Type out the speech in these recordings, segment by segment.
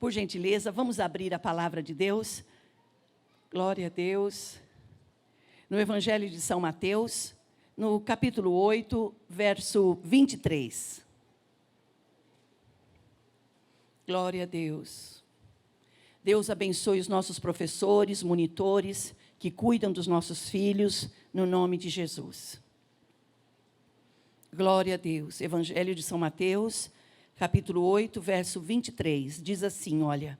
Por gentileza, vamos abrir a palavra de Deus. Glória a Deus. No Evangelho de São Mateus, no capítulo 8, verso 23. Glória a Deus. Deus abençoe os nossos professores, monitores, que cuidam dos nossos filhos, no nome de Jesus. Glória a Deus. Evangelho de São Mateus, capítulo 8, verso 23. Diz assim, olha,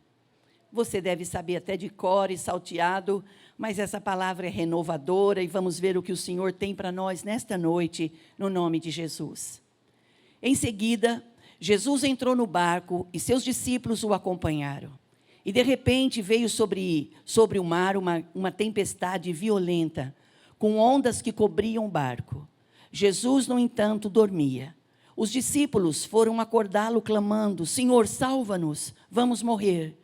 você deve saber até de cor e salteado, mas essa palavra é renovadora e vamos ver o que o Senhor tem para nós nesta noite, no nome de Jesus. Em seguida, Jesus entrou no barco e seus discípulos o acompanharam. E de repente veio sobre o mar uma tempestade violenta, com ondas que cobriam o barco. Jesus, no entanto, dormia. Os discípulos foram acordá-lo clamando, Senhor, salva-nos, vamos morrer.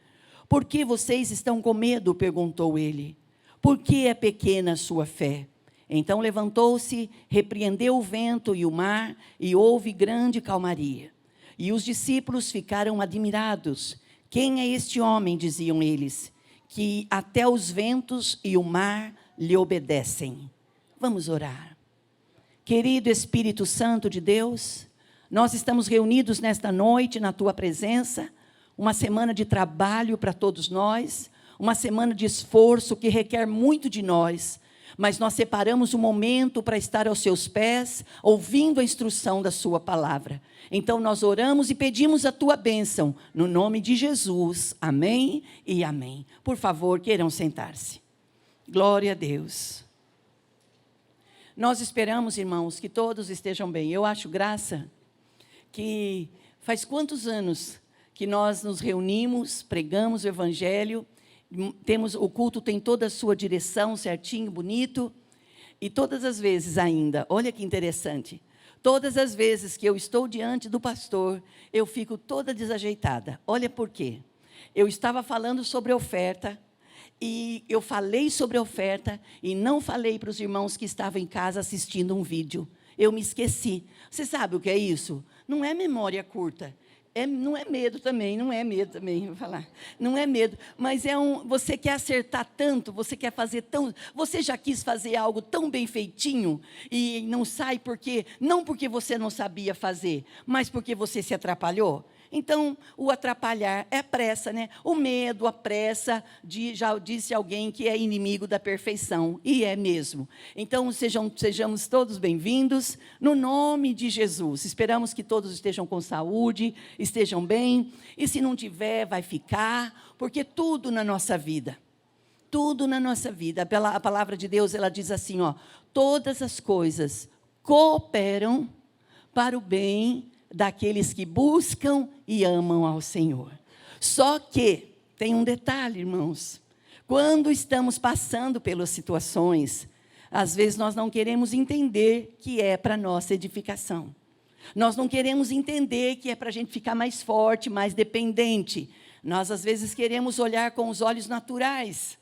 Por que vocês estão com medo? Perguntou ele. Por que é pequena a sua fé? Então levantou-se, repreendeu o vento e o mar, e houve grande calmaria. E os discípulos ficaram admirados. Quem é este homem, diziam eles, que até os ventos e o mar lhe obedecem? Vamos orar. Querido Espírito Santo de Deus, nós estamos reunidos nesta noite na Tua presença, uma semana de trabalho para todos nós, uma semana de esforço que requer muito de nós, mas nós separamos um momento para estar aos Seus pés, ouvindo a instrução da Sua palavra. Então nós oramos e pedimos a Tua bênção, no nome de Jesus, amém e amém. Por favor, queiram sentar-se. Glória a Deus. Nós esperamos, irmãos, que todos estejam bem. Eu acho graça que faz quantos anos que nós nos reunimos, pregamos o Evangelho, o culto tem toda a sua direção, certinho, bonito, e todas as vezes ainda, olha que interessante, todas as vezes que eu estou diante do pastor, eu fico toda desajeitada. Olha por quê. Eu estava falando sobre oferta, e eu falei sobre a oferta e não falei para os irmãos que estavam em casa assistindo um vídeo. Eu me esqueci. Você sabe o que é isso? Não é memória curta. Não é medo também, vou falar. Não é medo, mas você quer acertar tanto, você quer fazer tão... Você já quis fazer algo tão bem feitinho e não sai não porque você não sabia fazer, mas porque você se atrapalhou? Então, o atrapalhar é a pressa, né? O medo, a pressa, já disse alguém que é inimigo da perfeição, e é mesmo. Então, sejamos todos bem-vindos, no nome de Jesus. Esperamos que todos estejam com saúde, estejam bem, e se não tiver, vai ficar, porque tudo na nossa vida, a palavra de Deus, ela diz assim, ó, todas as coisas cooperam para o bem daqueles que buscam e amam ao Senhor. Só que tem um detalhe, irmãos. Quando estamos passando pelas situações, às vezes nós não queremos entender que é para nossa edificação. Nós não queremos entender que é para a gente ficar mais forte, mais dependente. Nós, às vezes, queremos olhar com os olhos naturais.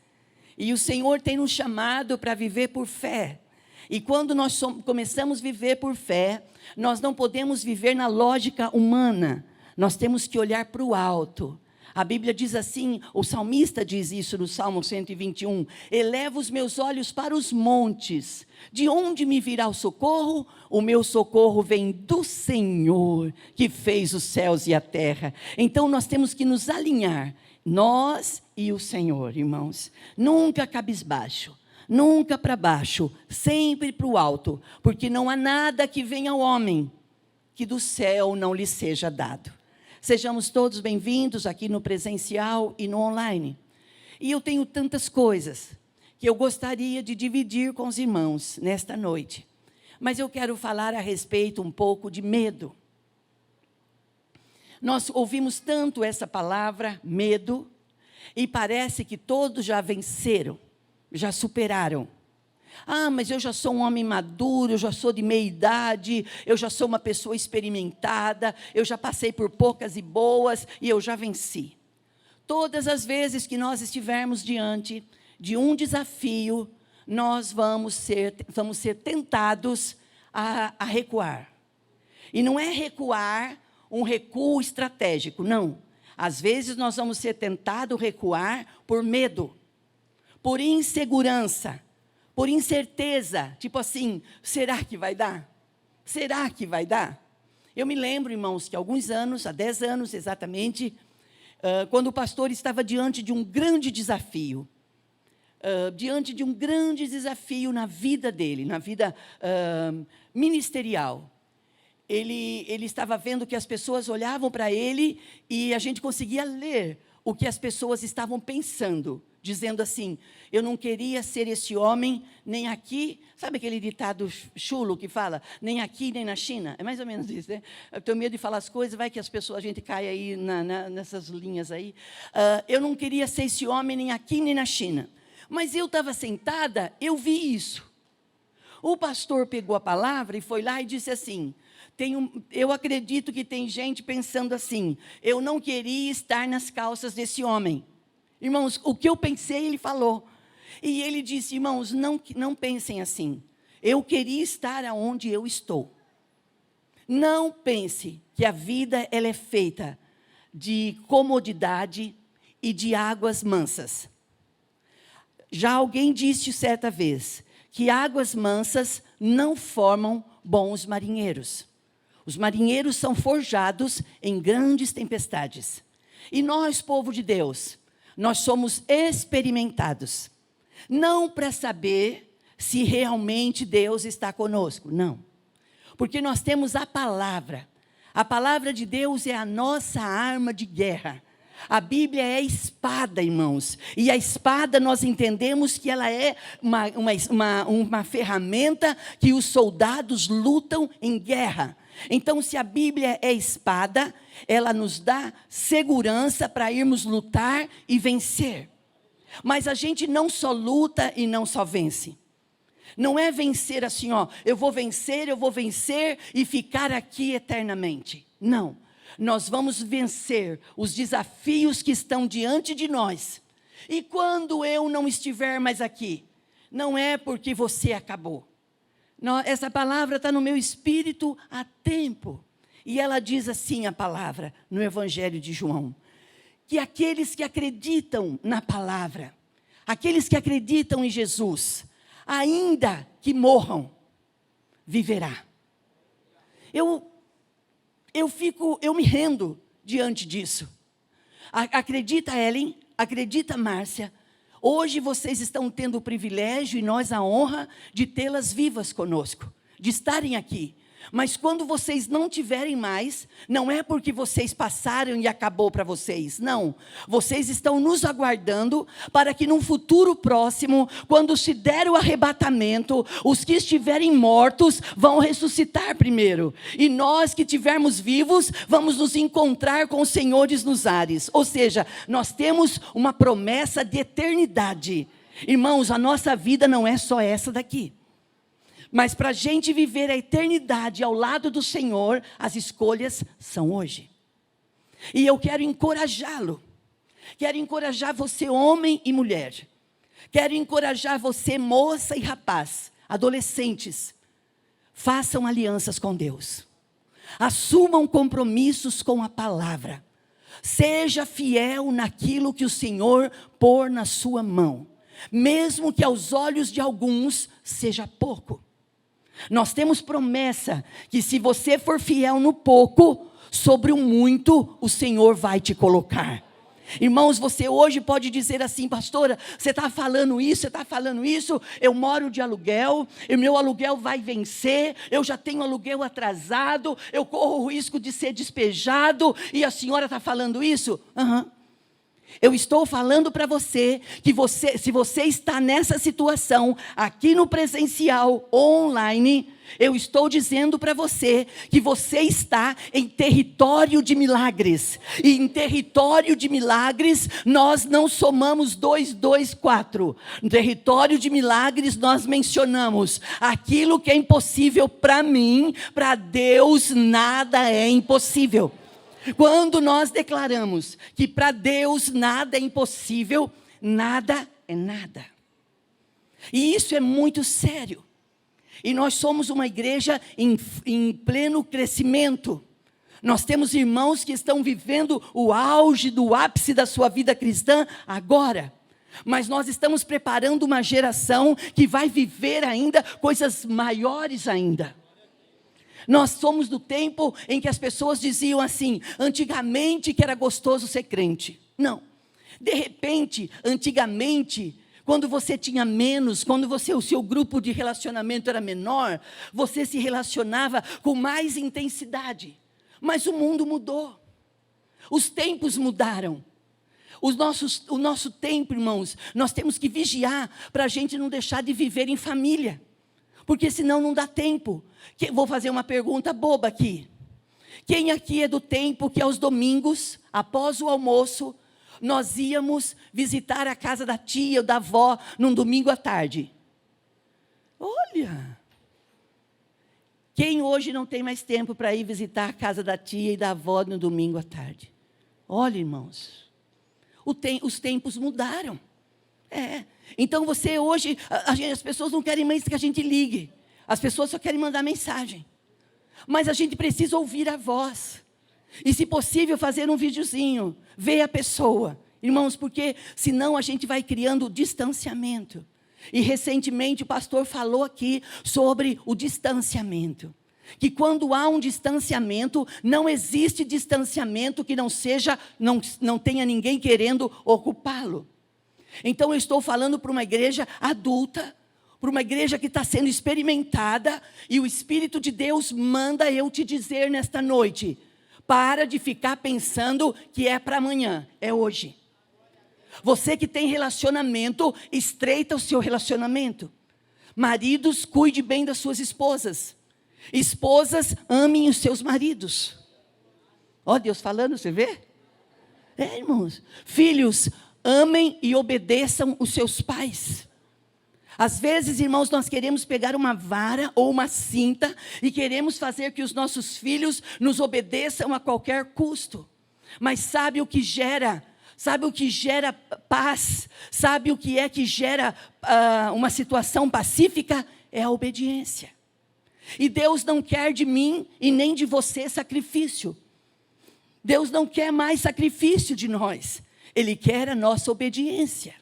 E o Senhor tem nos chamado para viver por fé. E quando nós começamos a viver por fé, nós não podemos viver na lógica humana. Nós temos que olhar para o alto. A Bíblia diz assim, o salmista diz isso no Salmo 121, eleva os meus olhos para os montes. De onde me virá o socorro? O meu socorro vem do Senhor, que fez os céus e a terra. Então nós temos que nos alinhar, nós e o Senhor, irmãos. Nunca cabisbaixo. Nunca para baixo, sempre para o alto, porque não há nada que venha ao homem que do céu não lhe seja dado. Sejamos todos bem-vindos aqui no presencial e no online. E eu tenho tantas coisas que eu gostaria de dividir com os irmãos nesta noite. Mas eu quero falar a respeito um pouco de medo. Nós ouvimos tanto essa palavra, medo, e parece que todos já venceram. Já superaram. Ah, mas eu já sou um homem maduro, eu já sou de meia idade, eu já sou uma pessoa experimentada, eu já passei por poucas e boas e eu já venci. Todas as vezes que nós estivermos diante de um desafio, nós vamos ser tentados a recuar. E não é recuar um recuo estratégico, não. Às vezes nós vamos ser tentados a recuar por medo, por insegurança, por incerteza. Tipo assim, será que vai dar? Será que vai dar? Eu me lembro, irmãos, que há alguns anos, há 10 anos exatamente, quando o pastor estava diante de um grande desafio, na vida dele, na vida ministerial. Ele estava vendo que as pessoas olhavam para ele e a gente conseguia ler o que as pessoas estavam pensando, dizendo assim, eu não queria ser esse homem, nem aqui, sabe aquele ditado chulo que fala, nem aqui, nem na China? É mais ou menos isso, né? Eu tenho medo de falar as coisas, vai que a gente cai aí nessas linhas aí. Eu não queria ser esse homem, nem aqui, nem na China. Mas eu estava sentada, eu vi isso. O pastor pegou a palavra e foi lá e disse assim, eu acredito que tem gente pensando assim, eu não queria estar nas calças desse homem. Irmãos, o que eu pensei, ele falou. E ele disse, irmãos, não pensem assim. Eu queria estar onde eu estou. Não pense que a vida ela é feita de comodidade e de águas mansas. Já alguém disse certa vez que águas mansas não formam bons marinheiros. Os marinheiros são forjados em grandes tempestades. E nós, povo de Deus, nós somos experimentados. Não para saber se realmente Deus está conosco, não. Porque nós temos a palavra. A palavra de Deus é a nossa arma de guerra. A Bíblia é a espada, irmãos. E a espada nós entendemos que ela é uma ferramenta que os soldados lutam em guerra. Então, se a Bíblia é espada, ela nos dá segurança para irmos lutar e vencer. Mas a gente não só luta e não só vence. Não é vencer assim, eu vou vencer e ficar aqui eternamente. Não. Nós vamos vencer os desafios que estão diante de nós. E quando eu não estiver mais aqui, não é porque você acabou. Não, essa palavra está no meu espírito há tempo. E ela diz assim a palavra no Evangelho de João. Que aqueles que acreditam na palavra, aqueles que acreditam em Jesus, ainda que morram, viverá. Eu me rendo diante disso. Acredita, Ellen? Acredita, Márcia? Hoje vocês estão tendo o privilégio e nós a honra de tê-las vivas conosco, de estarem aqui. Mas quando vocês não tiverem mais, não é porque vocês passaram e acabou para vocês, não. Vocês estão nos aguardando para que num futuro próximo, quando se der o arrebatamento, os que estiverem mortos vão ressuscitar primeiro. E nós que estivermos vivos, vamos nos encontrar com os senhores nos ares. Ou seja, nós temos uma promessa de eternidade. Irmãos, a nossa vida não é só essa daqui. Mas para a gente viver a eternidade ao lado do Senhor, as escolhas são hoje. E eu quero encorajá-lo. Quero encorajar você, homem e mulher. Quero encorajar você, moça e rapaz, adolescentes. Façam alianças com Deus. Assumam compromissos com a palavra. Seja fiel naquilo que o Senhor pôr na sua mão. Mesmo que aos olhos de alguns seja pouco. Nós temos promessa que se você for fiel no pouco, sobre o muito o Senhor vai te colocar. Irmãos, você hoje pode dizer assim, pastora, você está falando isso, eu moro de aluguel, e meu aluguel vai vencer, eu já tenho aluguel atrasado, eu corro o risco de ser despejado, e a senhora está falando isso? Eu estou falando para você, que se você está nessa situação, aqui no presencial ou online, eu estou dizendo para você, que você está em território de milagres. E em território de milagres, nós não somamos 2, 2, 4. No território de milagres, nós mencionamos, aquilo que é impossível para mim, para Deus nada é impossível. Quando nós declaramos que para Deus nada é impossível, nada é nada. E isso é muito sério. E nós somos uma igreja em pleno crescimento. Nós temos irmãos que estão vivendo o auge do ápice da sua vida cristã agora. Mas nós estamos preparando uma geração que vai viver ainda coisas maiores ainda. Nós somos do tempo em que as pessoas diziam assim, antigamente que era gostoso ser crente. Não. De repente, antigamente, quando você tinha menos, quando o seu grupo de relacionamento era menor, você se relacionava com mais intensidade. Mas o mundo mudou. Os tempos mudaram. O nosso tempo, irmãos, nós temos que vigiar para a gente não deixar de viver em família. Porque senão não dá tempo. Vou fazer uma pergunta boba aqui. Quem aqui é do tempo que aos domingos, após o almoço, nós íamos visitar a casa da tia ou da avó num domingo à tarde? Olha! Quem hoje não tem mais tempo para ir visitar a casa da tia e da avó no domingo à tarde? Olha, irmãos, os tempos mudaram. Então você hoje, as pessoas não querem mais que a gente ligue. As pessoas só querem mandar mensagem. Mas a gente precisa ouvir a voz. E se possível fazer um videozinho, ver a pessoa. Irmãos, porque senão a gente vai criando distanciamento. E recentemente o pastor falou aqui sobre o distanciamento. Que quando há um distanciamento, não existe distanciamento que não tenha ninguém querendo ocupá-lo. Então eu estou falando para uma igreja adulta, para uma igreja que está sendo experimentada, e o Espírito de Deus manda eu te dizer nesta noite, para de ficar pensando que é para amanhã, é hoje. Você que tem relacionamento, estreita o seu relacionamento. Maridos, cuide bem das suas esposas. Esposas, amem os seus maridos. Ó, Deus falando, você vê? Irmãos. Filhos, amem e obedeçam os seus pais. Às vezes, irmãos, nós queremos pegar uma vara ou uma cinta e queremos fazer que os nossos filhos nos obedeçam a qualquer custo. Mas sabe o que gera? Sabe o que gera paz? Sabe o que gera uma situação pacífica? É a obediência. E Deus não quer de mim e nem de você sacrifício. Deus não quer mais sacrifício de nós. Ele quer a nossa obediência.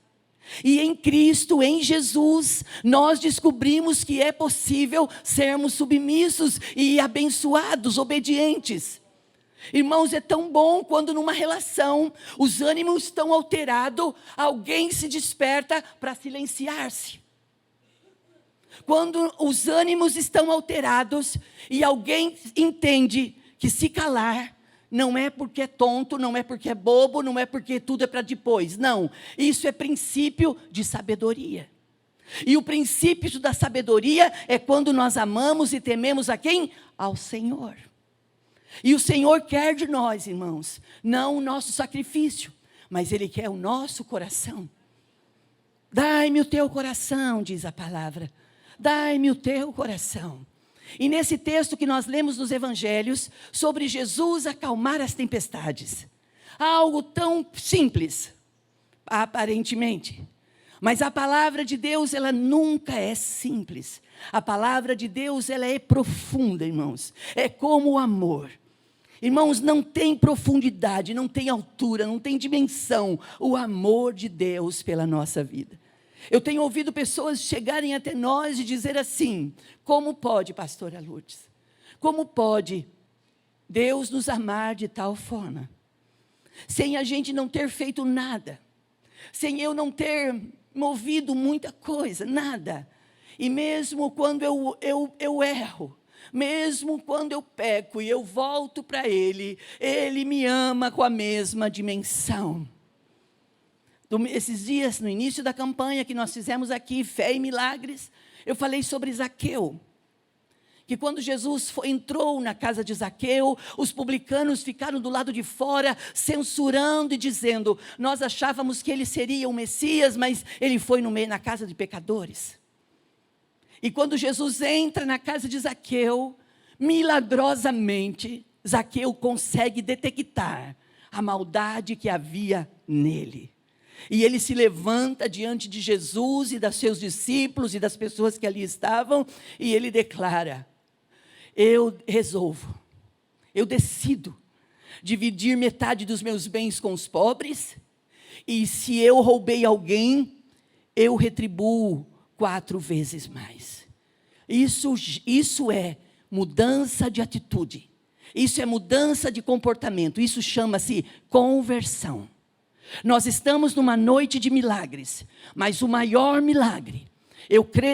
E em Cristo, em Jesus, nós descobrimos que é possível sermos submissos e abençoados, obedientes. Irmãos, é tão bom quando numa relação os ânimos estão alterados, alguém se desperta para silenciar-se. Quando os ânimos estão alterados e alguém entende que se calar não é porque é tonto, não é porque é bobo, não é porque tudo é para depois. Não, isso é princípio de sabedoria. E o princípio da sabedoria é quando nós amamos e tememos a quem? Ao Senhor. E o Senhor quer de nós, irmãos, não o nosso sacrifício, mas Ele quer o nosso coração. Dai-me o teu coração, diz a palavra. Dai-me o teu coração. E nesse texto que nós lemos nos evangelhos, sobre Jesus acalmar as tempestades. Algo tão simples, aparentemente. Mas a palavra de Deus, ela nunca é simples. A palavra de Deus, ela é profunda, irmãos. É como o amor. Irmãos, não tem profundidade, não tem altura, não tem dimensão o amor de Deus pela nossa vida. Eu tenho ouvido pessoas chegarem até nós e dizer assim, como pode, pastora Lourdes? Como pode Deus nos amar de tal forma? Sem a gente não ter feito nada, sem eu não ter movido muita coisa, nada. E mesmo quando eu erro, mesmo quando eu peco e eu volto para Ele, Ele me ama com a mesma dimensão. Esses dias, no início da campanha que nós fizemos aqui, Fé e Milagres, eu falei sobre Zaqueu. Que quando Jesus entrou na casa de Zaqueu, os publicanos ficaram do lado de fora, censurando e dizendo, nós achávamos que ele seria o Messias, mas ele foi na casa de pecadores. E quando Jesus entra na casa de Zaqueu, milagrosamente, Zaqueu consegue detectar a maldade que havia nele. E ele se levanta diante de Jesus e dos seus discípulos e das pessoas que ali estavam, e ele declara, eu resolvo, eu decido dividir metade dos meus bens com os pobres, e se eu roubei alguém, eu retribuo 4 vezes mais. Isso é mudança de atitude. Isso é mudança de comportamento. Isso chama-se conversão. Nós estamos numa noite de milagres, mas o maior milagre,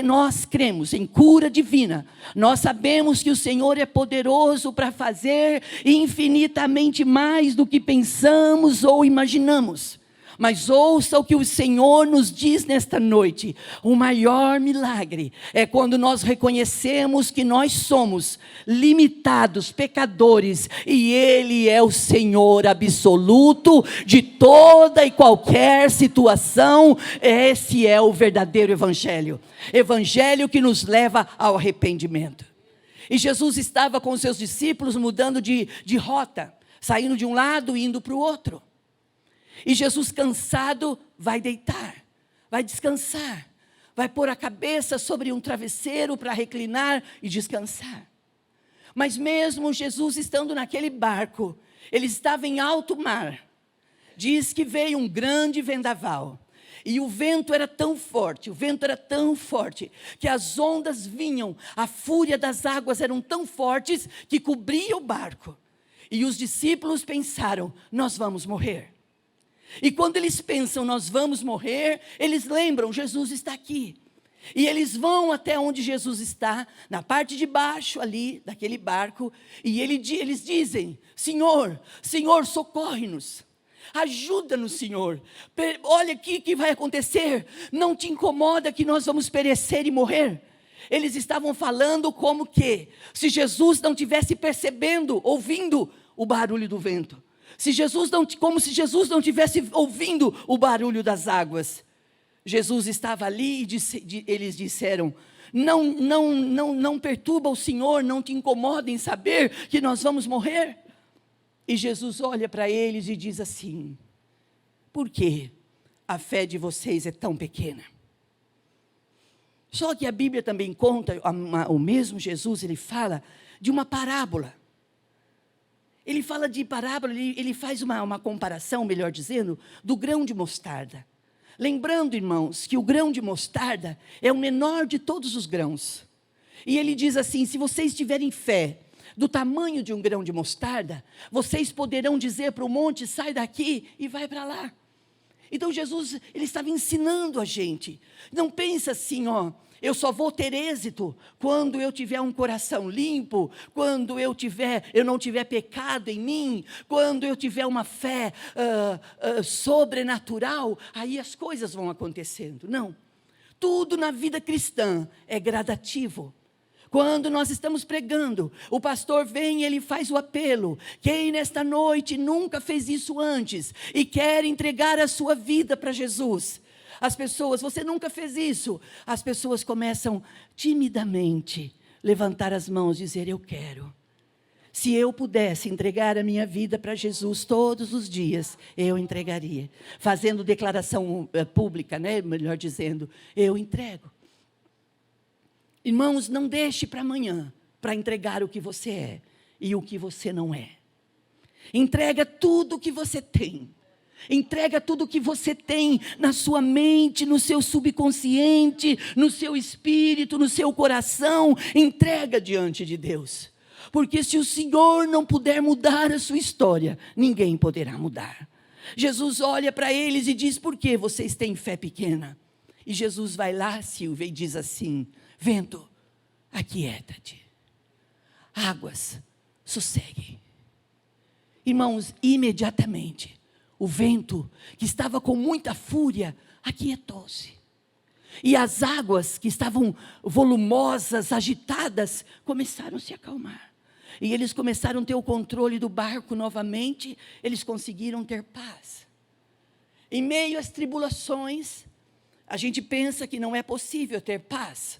nós cremos em cura divina. Nós sabemos que o Senhor é poderoso para fazer infinitamente mais do que pensamos ou imaginamos. Mas ouça o que o Senhor nos diz nesta noite. O maior milagre é quando nós reconhecemos que nós somos limitados, pecadores, e Ele é o Senhor absoluto de toda e qualquer situação. Esse é o verdadeiro evangelho. Evangelho que nos leva ao arrependimento. E Jesus estava com os seus discípulos mudando de rota, saindo de um lado e indo para o outro. E Jesus, cansado, vai deitar, vai descansar, vai pôr a cabeça sobre um travesseiro para reclinar e descansar. Mas mesmo Jesus estando naquele barco, ele estava em alto mar. Diz que veio um grande vendaval. E o vento era tão forte, que as ondas vinham, a fúria das águas eram tão fortes que cobria o barco. E os discípulos pensaram, nós vamos morrer. E quando eles pensam, nós vamos morrer, eles lembram, Jesus está aqui. E eles vão até onde Jesus está, na parte de baixo ali, daquele barco, e eles dizem, Senhor, socorre-nos, ajuda-nos, Senhor, olha aqui o que vai acontecer, não te incomoda que nós vamos perecer e morrer? Eles estavam falando como que, se Jesus não tivesse percebendo, ouvindo o barulho do vento, como se Jesus não tivesse ouvindo o barulho das águas. Jesus estava ali e eles disseram, não perturba o Senhor, não te incomoda em saber que nós vamos morrer? E Jesus olha para eles e diz assim, por que a fé de vocês é tão pequena? Só que a Bíblia também conta, o mesmo Jesus, ele fala de uma parábola. Ele fala de parábola, ele faz uma comparação, melhor dizendo, do grão de mostarda. Lembrando, irmãos, que o grão de mostarda é o menor de todos os grãos. E ele diz assim, se vocês tiverem fé do tamanho de um grão de mostarda, vocês poderão dizer para o monte, sai daqui e vai para lá. Então Jesus, ele estava ensinando a gente. Não pensa assim, eu só vou ter êxito quando eu tiver um coração limpo, quando eu não tiver pecado em mim, quando eu tiver uma fé sobrenatural, aí as coisas vão acontecendo. Não, tudo na vida cristã é gradativo. Quando nós estamos pregando, o pastor vem e ele faz o apelo. Quem nesta noite nunca fez isso antes e quer entregar a sua vida para Jesus? As pessoas, você nunca fez isso. As pessoas começam timidamente levantar as mãos e dizer, eu quero. Se eu pudesse entregar a minha vida para Jesus todos os dias, eu entregaria. Fazendo declaração pública, melhor dizendo, eu entrego. Irmãos, não deixe para amanhã para entregar o que você é e o que você não é. Entrega tudo o que você tem. Entrega tudo o que você tem na sua mente, no seu subconsciente, no seu espírito, no seu coração. Entrega diante de Deus. Porque se o Senhor não puder mudar a sua história, ninguém poderá mudar. Jesus olha para eles e diz, por que vocês têm fé pequena? E Jesus vai lá, Silvia, e diz assim, vento, aquieta-te. Águas, sossegue. Irmãos, imediatamente, o vento, que estava com muita fúria, aquietou-se. E as águas, que estavam volumosas, agitadas, começaram a se acalmar. E eles começaram a ter o controle do barco novamente, eles conseguiram ter paz. Em meio às tribulações, a gente pensa que não é possível ter paz.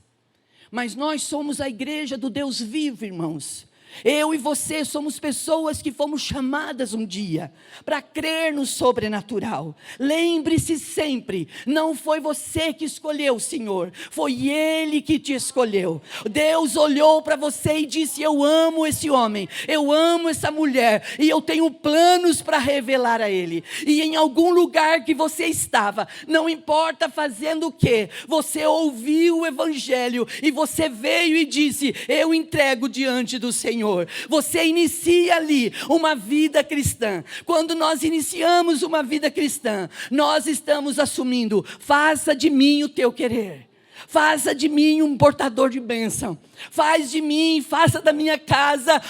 Mas nós somos a igreja do Deus vivo, irmãos. Eu e você somos pessoas que fomos chamadas um dia para crer no sobrenatural. Lembre-se sempre, não foi você que escolheu o Senhor, foi Ele que te escolheu. Deus olhou para você e disse: eu amo esse homem, eu amo essa mulher, e eu tenho planos para revelar a ele. E em algum lugar que você estava, não importa fazendo o que, você ouviu o Evangelho, e você veio e disse: eu entrego diante do Senhor. Você inicia ali uma vida cristã. Quando nós iniciamos uma vida cristã, nós estamos assumindo: faça de mim o teu querer, faça de mim um portador de bênção, faça da minha casa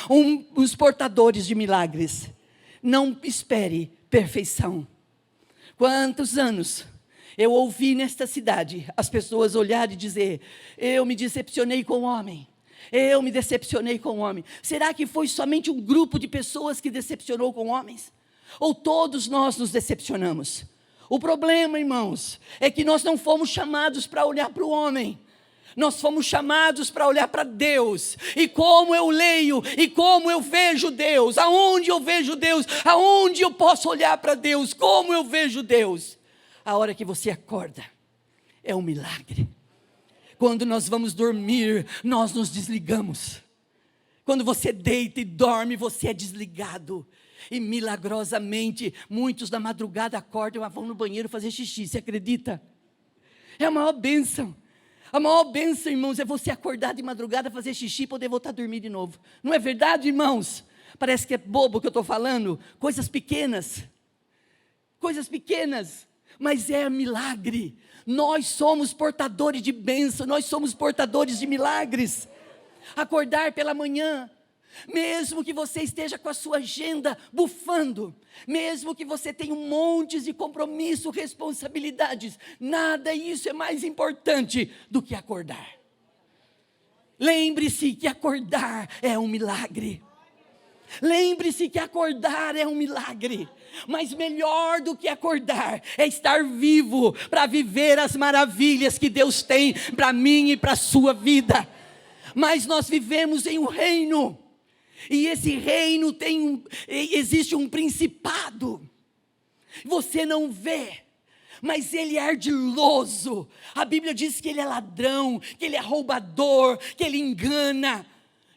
os portadores de milagres. Não espere perfeição. Quantos anos eu ouvi nesta cidade as pessoas olharem e dizer: eu me decepcionei com o homem, eu me decepcionei com o homem. Será que foi somente um grupo de pessoas que decepcionou com homens? Ou todos nós nos decepcionamos? O problema, irmãos, é que nós não fomos chamados para olhar para o homem. Nós fomos chamados para olhar para Deus. E como eu leio, e como eu vejo Deus, aonde eu vejo Deus, aonde eu posso olhar para Deus, como eu vejo Deus. A hora que você acorda, é um milagre. Quando nós vamos dormir, nós nos desligamos. Quando você deita e dorme, você é desligado. E milagrosamente, muitos da madrugada acordam e vão no banheiro fazer xixi. Você acredita? É a maior bênção. A maior bênção, irmãos, é você acordar de madrugada, fazer xixi e poder voltar a dormir de novo. Não é verdade, irmãos? Parece que é bobo o que eu estou falando. Coisas pequenas. Coisas pequenas. Mas é milagre. Nós somos portadores de bênção, nós somos portadores de milagres. Acordar pela manhã, mesmo que você esteja com a sua agenda bufando, mesmo que você tenha um monte de compromisso, responsabilidades, nada disso é mais importante do que acordar. Lembre-se que acordar é um milagre. Lembre-se que acordar é um milagre. Mas melhor do que acordar é estar vivo para viver as maravilhas que Deus tem para mim e para a sua vida. Mas nós vivemos em um reino, e esse reino existe um principado. Você não vê, mas ele é ardiloso. A Bíblia diz que ele é ladrão, que ele é roubador, que ele engana.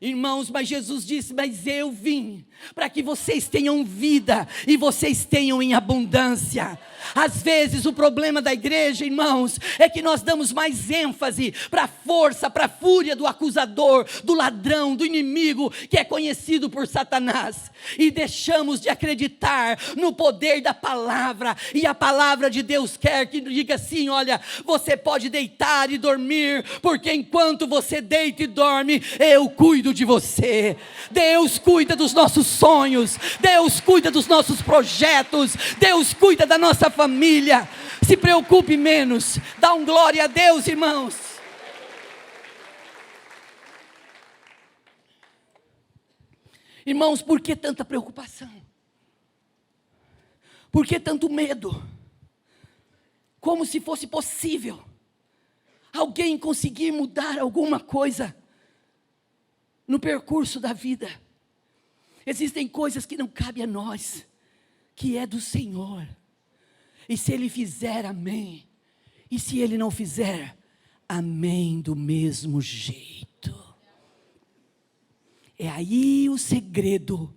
Irmãos, mas Jesus disse: mas eu vim para que vocês tenham vida e vocês tenham em abundância. Às vezes o problema da igreja, irmãos, é que nós damos mais ênfase para a força, para a fúria do acusador, do ladrão, do inimigo, que é conhecido por Satanás, e deixamos de acreditar no poder da palavra. E a palavra de Deus quer que diga assim: olha, você pode deitar e dormir, porque enquanto você deita e dorme, eu cuido de você. Deus cuida dos nossos sonhos, Deus cuida dos nossos projetos, Deus cuida da nossa família. Se preocupe menos. Dá um glória a Deus, irmãos. Irmãos, por que tanta preocupação? Por que tanto medo? Como se fosse possível alguém conseguir mudar alguma coisa no percurso da vida. Existem coisas que não cabem a nós, que é do Senhor. E se Ele fizer, amém. E se Ele não fizer, amém do mesmo jeito. É aí o segredo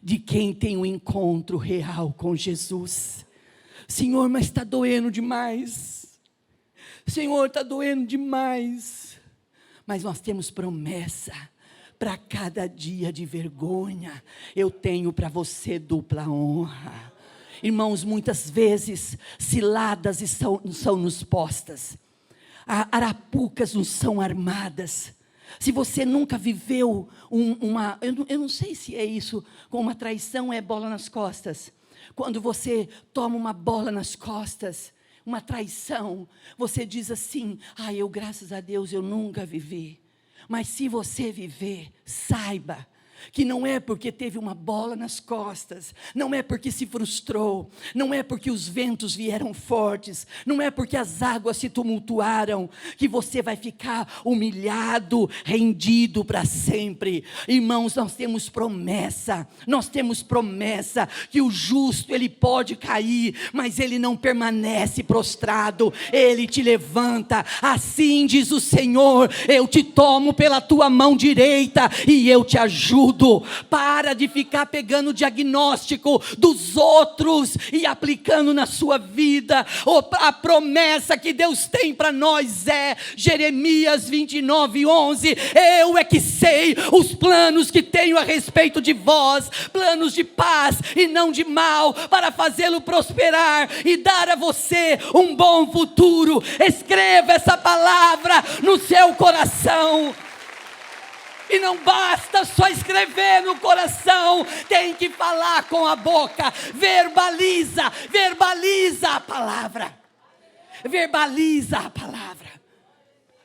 de quem tem um encontro real com Jesus. Senhor, mas está doendo demais. Senhor, está doendo demais. Mas nós temos promessa. Para cada dia de vergonha, eu tenho para você dupla honra. Irmãos, muitas vezes ciladas são nos postas, arapucas nos são armadas. Se você nunca viveu eu não sei se é isso, com uma traição é bola nas costas. Quando você toma uma bola nas costas, uma traição, você diz assim: eu graças a Deus eu nunca vivi. Mas se você viver, saiba que não é porque teve uma bola nas costas, não é porque se frustrou, não é porque os ventos vieram fortes, não é porque as águas se tumultuaram, que você vai ficar humilhado, rendido para sempre. Irmãos, nós temos promessa que o justo ele pode cair, mas ele não permanece prostrado, ele te levanta. Assim diz o Senhor: eu te tomo pela tua mão direita e eu te ajudo. Para de ficar pegando o diagnóstico dos outros e aplicando na sua vida. A promessa que Deus tem para nós é Jeremias 29:11. Eu é que sei os planos que tenho a respeito de vós, planos de paz e não de mal, para fazê-lo prosperar e dar a você um bom futuro. Escreva essa palavra no seu coração. E não basta só escrever no coração, tem que falar com a boca. Verbaliza a palavra. Verbaliza a palavra.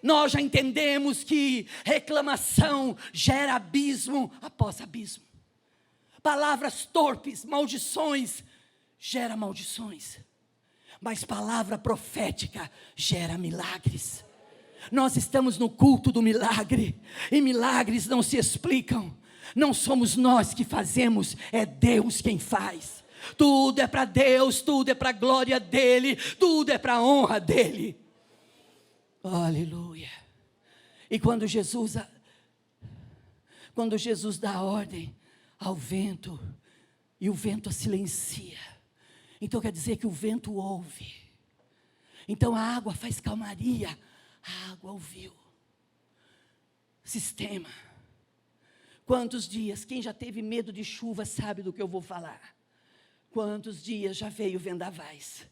Nós já entendemos que reclamação gera abismo após abismo. Palavras torpes, maldições, gera maldições. Mas palavra profética gera milagres. Nós estamos no culto do milagre, e milagres não se explicam, não somos nós que fazemos, é Deus quem faz. Tudo é para Deus, tudo é para a glória dEle, tudo é para a honra dEle. Aleluia. E quando Jesus dá a ordem ao vento, e o vento a silencia, então quer dizer que o vento ouve. Então a água faz calmaria. A água ouviu. Sistema. Quantos dias, quem já teve medo de chuva sabe do que eu vou falar. Quantos dias já veio vendavais.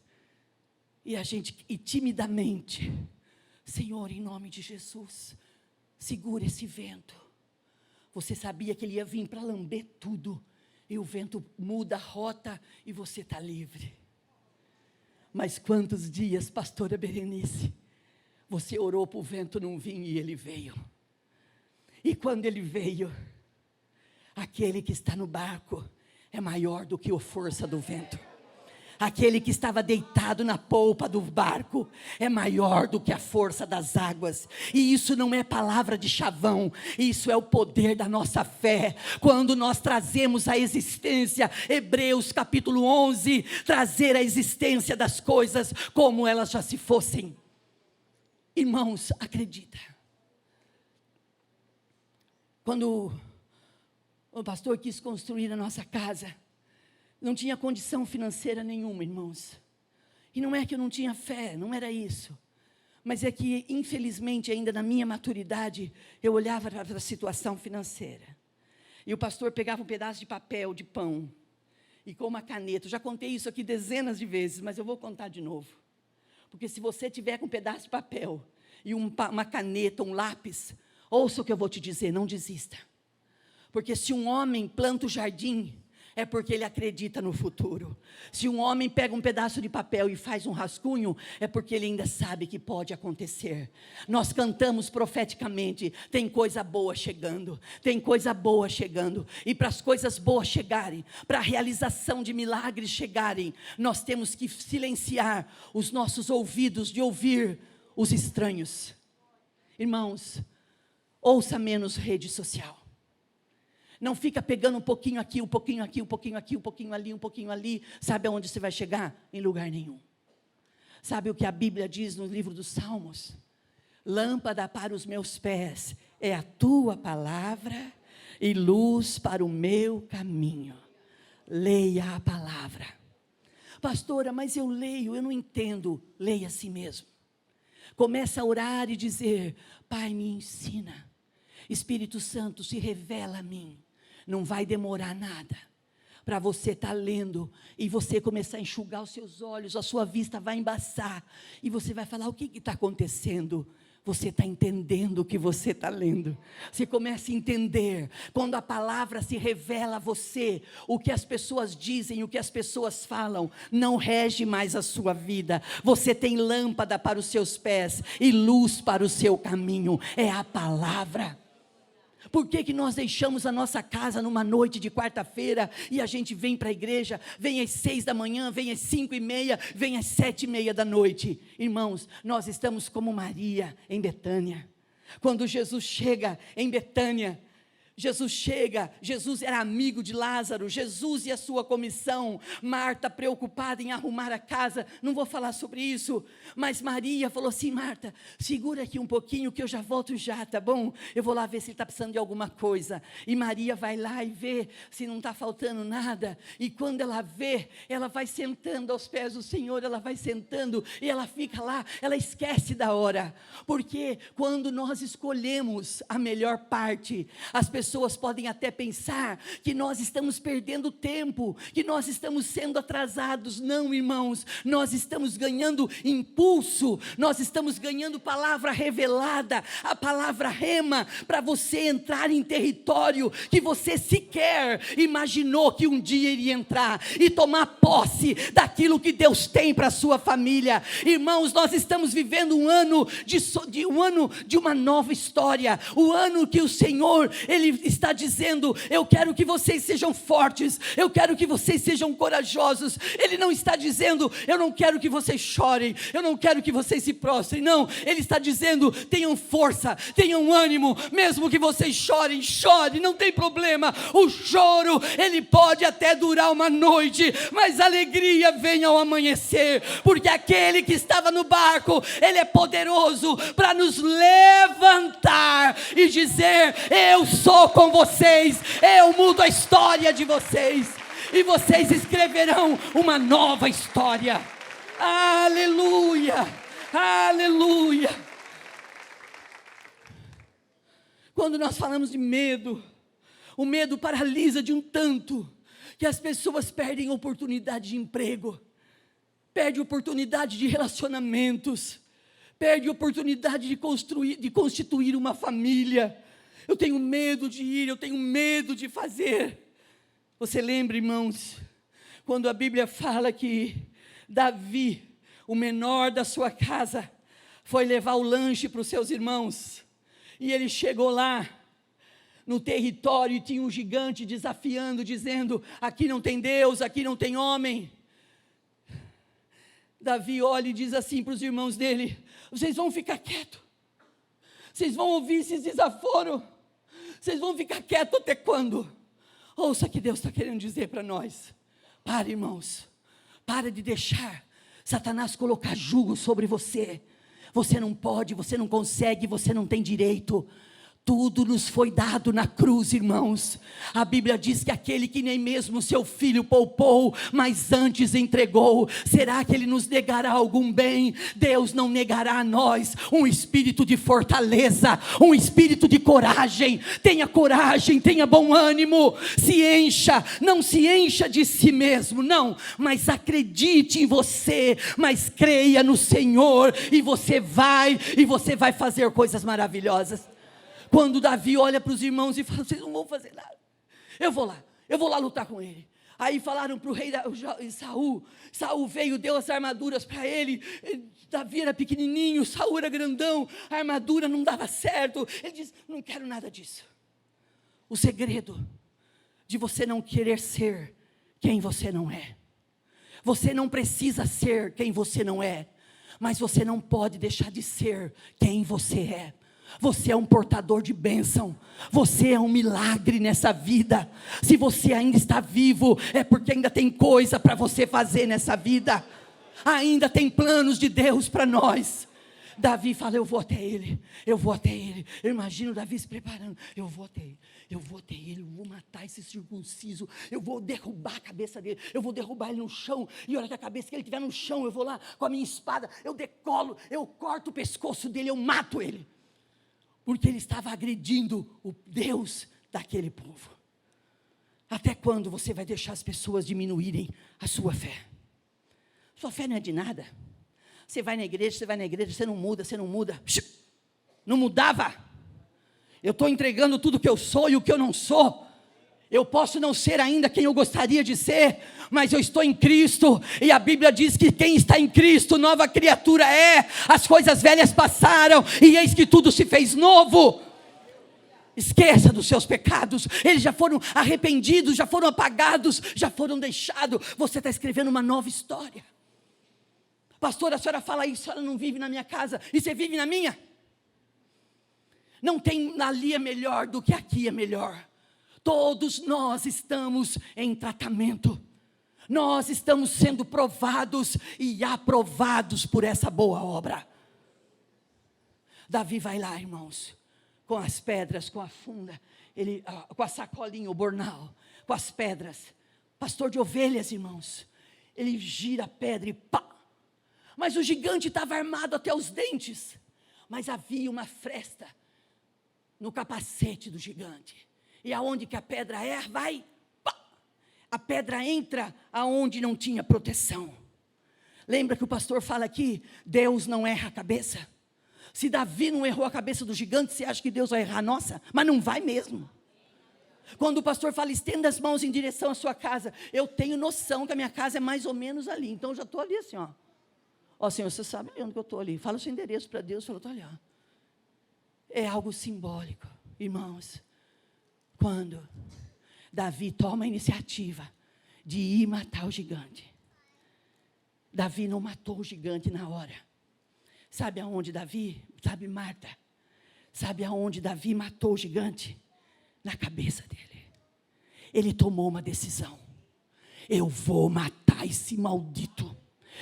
E timidamente, Senhor, em nome de Jesus, segura esse vento. Você sabia que ele ia vir para lamber tudo. E o vento muda a rota e você está livre. Mas quantos dias, pastora Berenice, você orou para o vento não vir e ele veio. E quando ele veio, aquele que está no barco é maior do que a força do vento. Aquele que estava deitado na polpa do barco é maior do que a força das águas. E isso não é palavra de chavão, isso é o poder da nossa fé. Quando nós trazemos a existência, Hebreus capítulo 11, trazer a existência das coisas como elas já se fossem. Irmãos, acredita. Quando o pastor quis construir a nossa casa, não tinha condição financeira nenhuma, irmãos. E não é que eu não tinha fé, não era isso. Mas é que, infelizmente, ainda na minha maturidade, eu olhava para a situação financeira. E o pastor pegava um pedaço de papel, de pão, e com uma caneta. Eu já contei isso aqui dezenas de vezes, mas eu vou contar de novo. Porque se você tiver com um pedaço de papel e uma caneta, um lápis, ouça o que eu vou te dizer, não desista. Porque se um homem planta o jardim, é porque ele acredita no futuro. Se um homem pega um pedaço de papel e faz um rascunho, é porque ele ainda sabe que pode acontecer. Nós cantamos profeticamente, tem coisa boa chegando, tem coisa boa chegando. E para as coisas boas chegarem, para a realização de milagres chegarem, nós temos que silenciar os nossos ouvidos de ouvir os estranhos. Irmãos, ouça menos rede social. Não fica pegando um pouquinho aqui, um pouquinho aqui, um pouquinho aqui, um pouquinho ali, um pouquinho ali. Sabe aonde você vai chegar? Em lugar nenhum. Sabe o que a Bíblia diz no livro dos Salmos? Lâmpada para os meus pés é a tua palavra e luz para o meu caminho. Leia a palavra. Pastora, mas eu leio, eu não entendo. Leia a si mesmo. Começa a orar e dizer: Pai, me ensina. Espírito Santo, se revela a mim. Não vai demorar nada para você estar lendo e você começar a enxugar os seus olhos, a sua vista vai embaçar e você vai falar: o que está acontecendo? Você está entendendo o que você está lendo. Você começa a entender. Quando a palavra se revela a você, o que as pessoas dizem, o que as pessoas falam, não rege mais a sua vida. Você tem lâmpada para os seus pés e luz para o seu caminho. É a palavra. Por que nós deixamos a nossa casa numa noite de quarta-feira e a gente vem para a igreja, vem às 6 da manhã, vem às 5:30, vem às 7:30 da noite? Irmãos, nós estamos como Maria em Betânia. Quando Jesus chega em Betânia, Jesus era amigo de Lázaro, Jesus e a sua comissão, Marta preocupada em arrumar a casa, não vou falar sobre isso, mas Maria falou assim: Marta, segura aqui um pouquinho que eu já volto já, tá bom? Eu vou lá ver se ele está precisando de alguma coisa. E Maria vai lá e vê se não está faltando nada, e quando ela vê, ela vai sentando aos pés do Senhor, ela vai sentando, e ela fica lá, ela esquece da hora, porque quando nós escolhemos a melhor parte, as pessoas podem até pensar que nós estamos perdendo tempo, que nós estamos sendo atrasados. Não, irmãos, nós estamos ganhando impulso, nós estamos ganhando palavra revelada, a palavra rema, para você entrar em território que você sequer imaginou que um dia iria entrar, e tomar posse daquilo que Deus tem para a sua família. Irmãos, nós estamos vivendo um ano de uma nova história, o ano que o Senhor, Ele está dizendo: eu quero que vocês sejam fortes, eu quero que vocês sejam corajosos. Ele não está dizendo: eu não quero que vocês chorem, eu não quero que vocês se prostrem. Não, Ele está dizendo: tenham força, tenham ânimo, mesmo que vocês chorem, chore, não tem problema. O choro, ele pode até durar uma noite, mas a alegria vem ao amanhecer, porque aquele que estava no barco, ele é poderoso para nos levantar e dizer: eu sou com vocês, eu mudo a história de vocês, e vocês escreverão uma nova história. Aleluia, aleluia. Quando nós falamos de medo, o medo paralisa de um tanto, que as pessoas perdem oportunidade de emprego, perdem oportunidade de relacionamentos, perdem oportunidade de constituir uma família. Eu tenho medo de ir, eu tenho medo de fazer. Você lembra, irmãos, quando a Bíblia fala que Davi, o menor da sua casa, foi levar o lanche para os seus irmãos, e ele chegou lá no território e tinha um gigante desafiando, dizendo: aqui não tem Deus, aqui não tem homem. Davi olha e diz assim para os irmãos dele: vocês vão ficar quietos, vocês vão ouvir esses desaforos, vocês vão ficar quietos até quando? Ouça o que Deus está querendo dizer para nós. Para, irmãos, para de deixar Satanás colocar jugo sobre você. Você não pode, você não consegue, você não tem direito. Tudo nos foi dado na cruz, irmãos. A Bíblia diz que aquele que nem mesmo seu filho poupou, mas antes entregou, será que ele nos negará algum bem? Deus não negará a nós um espírito de fortaleza, um espírito de coragem. Tenha coragem, tenha bom ânimo, se encha, não se encha de si mesmo, não, mas acredite em você, mas creia no Senhor, e você vai fazer coisas maravilhosas. Quando Davi olha para os irmãos e fala: vocês não vão fazer nada, eu vou lá lutar com ele. Aí falaram para o rei Saul veio, deu as armaduras para ele. Davi era pequenininho, Saul era grandão, a armadura não dava certo. Ele diz: não quero nada disso. O segredo de você não querer ser quem você não é, você não precisa ser quem você não é, mas você não pode deixar de ser quem você é. Você é um portador de bênção, você é um milagre nessa vida. Se você ainda está vivo, é porque ainda tem coisa para você fazer nessa vida, ainda tem planos de Deus para nós. Davi fala: eu vou até ele. Eu imagino Davi se preparando: eu vou até ele, eu vou matar esse circunciso, eu vou derrubar a cabeça dele, eu vou derrubar ele no chão, e a hora que a cabeça que ele estiver no chão, eu vou lá com a minha espada, eu decolo, eu corto o pescoço dele, eu mato ele. Porque ele estava agredindo o Deus daquele povo. Até quando você vai deixar as pessoas diminuírem a sua fé? Sua fé não é de nada. Você vai na igreja, você não muda. Não mudava. Eu estou entregando tudo que eu sou e o que eu não sou. Eu posso não ser ainda quem eu gostaria de ser, mas eu estou em Cristo, e a Bíblia diz que quem está em Cristo, nova criatura é. As coisas velhas passaram, e eis que tudo se fez novo. Esqueça dos seus pecados, eles já foram arrependidos, já foram apagados, já foram deixados. Você está escrevendo uma nova história. Pastor, a senhora fala isso, a senhora não vive na minha casa, e você vive na minha? Não tem ali é melhor do que aqui é melhor. Todos nós estamos em tratamento. Nós estamos sendo provados e aprovados por essa boa obra. Davi vai lá, irmãos, com as pedras, com a funda, com a sacolinha, o bornal, com as pedras. Pastor de ovelhas, irmãos, ele gira a pedra e pá. Mas o gigante estava armado até os dentes. Mas havia uma fresta no capacete do gigante. E aonde que a pedra vai, pá. A pedra entra aonde não tinha proteção. Lembra que o pastor fala aqui, Deus não erra a cabeça. Se Davi não errou a cabeça do gigante, você acha que Deus vai errar a nossa? Mas não vai mesmo. Quando o pastor fala, estenda as mãos em direção à sua casa, eu tenho noção que a minha casa é mais ou menos ali. Então eu já estou ali assim, ó. Ó, Senhor, você sabe onde que eu estou ali. Fala o seu endereço para Deus, fala, estou ali, ó. É algo simbólico, irmãos. Quando Davi toma a iniciativa de ir matar o gigante. Davi não matou o gigante na hora. Sabe aonde Davi, sabe Marta, sabe aonde Davi matou o gigante? Na cabeça dele. Ele tomou uma decisão. Eu vou matar esse maldito.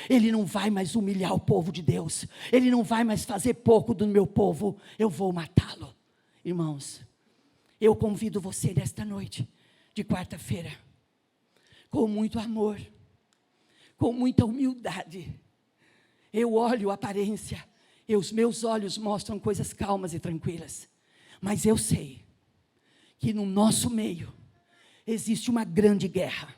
Ele não vai mais humilhar o povo de Deus. Ele não vai mais fazer pouco do meu povo. Eu vou matá-lo. Irmãos, eu convido você nesta noite de quarta-feira, com muito amor, com muita humildade. Eu olho a aparência, e os meus olhos mostram coisas calmas e tranquilas. Mas eu sei que no nosso meio existe uma grande guerra.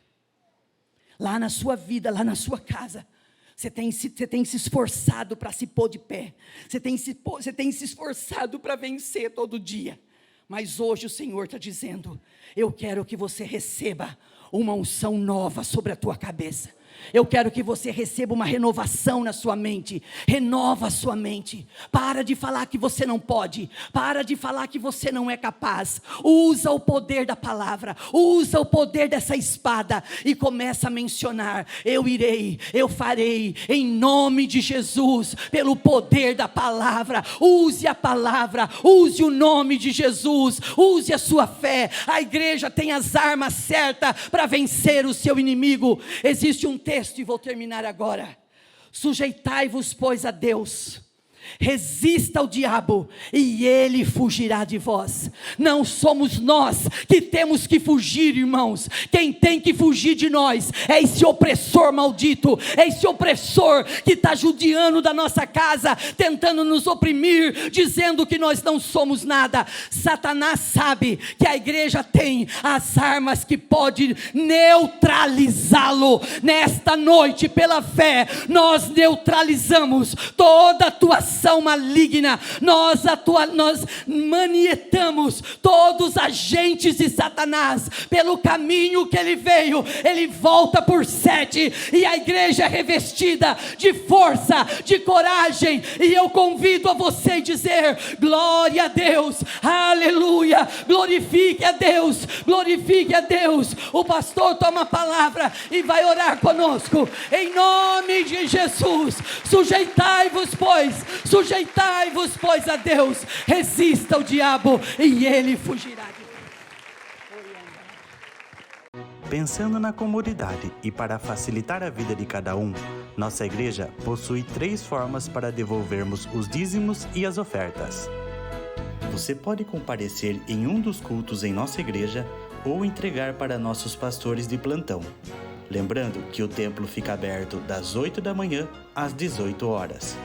Lá na sua vida, lá na sua casa, você tem se esforçado para se pôr de pé. Você tem se esforçado para vencer todo dia. Mas hoje o Senhor está dizendo, eu quero que você receba uma unção nova sobre a tua cabeça. Eu quero que você receba uma renovação na sua mente. Renova a sua mente. Para de falar que você não pode. Para de falar que você não é capaz. Usa o poder da palavra. Usa o poder dessa espada. E começa a mencionar. Eu irei, eu farei. Em nome de Jesus. Pelo poder da palavra. Use a palavra. Use o nome de Jesus. Use a sua fé. A igreja tem as armas certas para vencer o seu inimigo. Existe um texto, e vou terminar agora. Sujeitai-vos, pois, a Deus. Resista ao diabo e ele fugirá de vós. Não somos nós que temos que fugir, irmãos. Quem tem que fugir de nós é esse opressor maldito, é esse opressor que está judiando da nossa casa, tentando nos oprimir, dizendo que nós não somos nada. Satanás sabe que a igreja tem as armas que pode neutralizá-lo. Nesta noite, pela fé, nós neutralizamos toda a atuação maligna, nós manietamos todos os agentes de Satanás, pelo caminho que ele veio, ele volta por 7, e a igreja é revestida de força, de coragem, e eu convido a você a dizer, glória a Deus, aleluia, glorifique a Deus, glorifique a Deus. O pastor toma a palavra e vai orar conosco, em nome de Jesus. Sujeitai-vos, pois, a Deus. Resista ao diabo e ele fugirá de vós. Pensando na comunidade e para facilitar a vida de cada um, nossa igreja possui 3 formas para devolvermos os dízimos e as ofertas. Você pode comparecer em um dos cultos em nossa igreja ou entregar para nossos pastores de plantão. Lembrando que o templo fica aberto das 8 da manhã às 18 horas.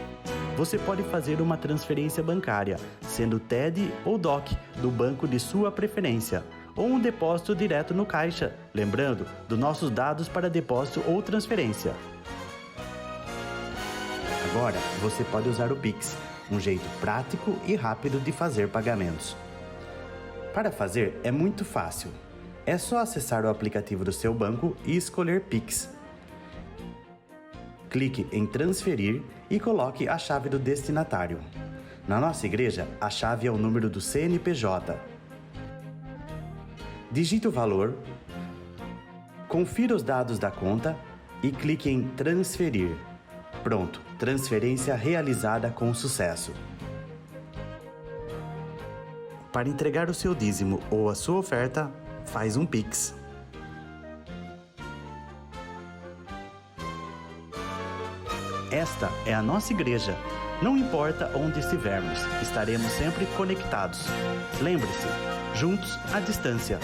Você pode fazer uma transferência bancária, sendo TED ou DOC, do banco de sua preferência, ou um depósito direto no caixa, lembrando dos nossos dados para depósito ou transferência. Agora, você pode usar o Pix, um jeito prático e rápido de fazer pagamentos. Para fazer, é muito fácil. É só acessar o aplicativo do seu banco e escolher Pix. Clique em transferir e coloque a chave do destinatário. Na nossa igreja, a chave é o número do CNPJ. digite o valor, confira os dados da conta e clique em transferir. Pronto, transferência realizada com sucesso. Para entregar o seu dízimo ou a sua oferta, faz um Pix. Esta é a nossa igreja. Não importa onde estivermos, estaremos sempre conectados. Lembre-se, juntos à distância.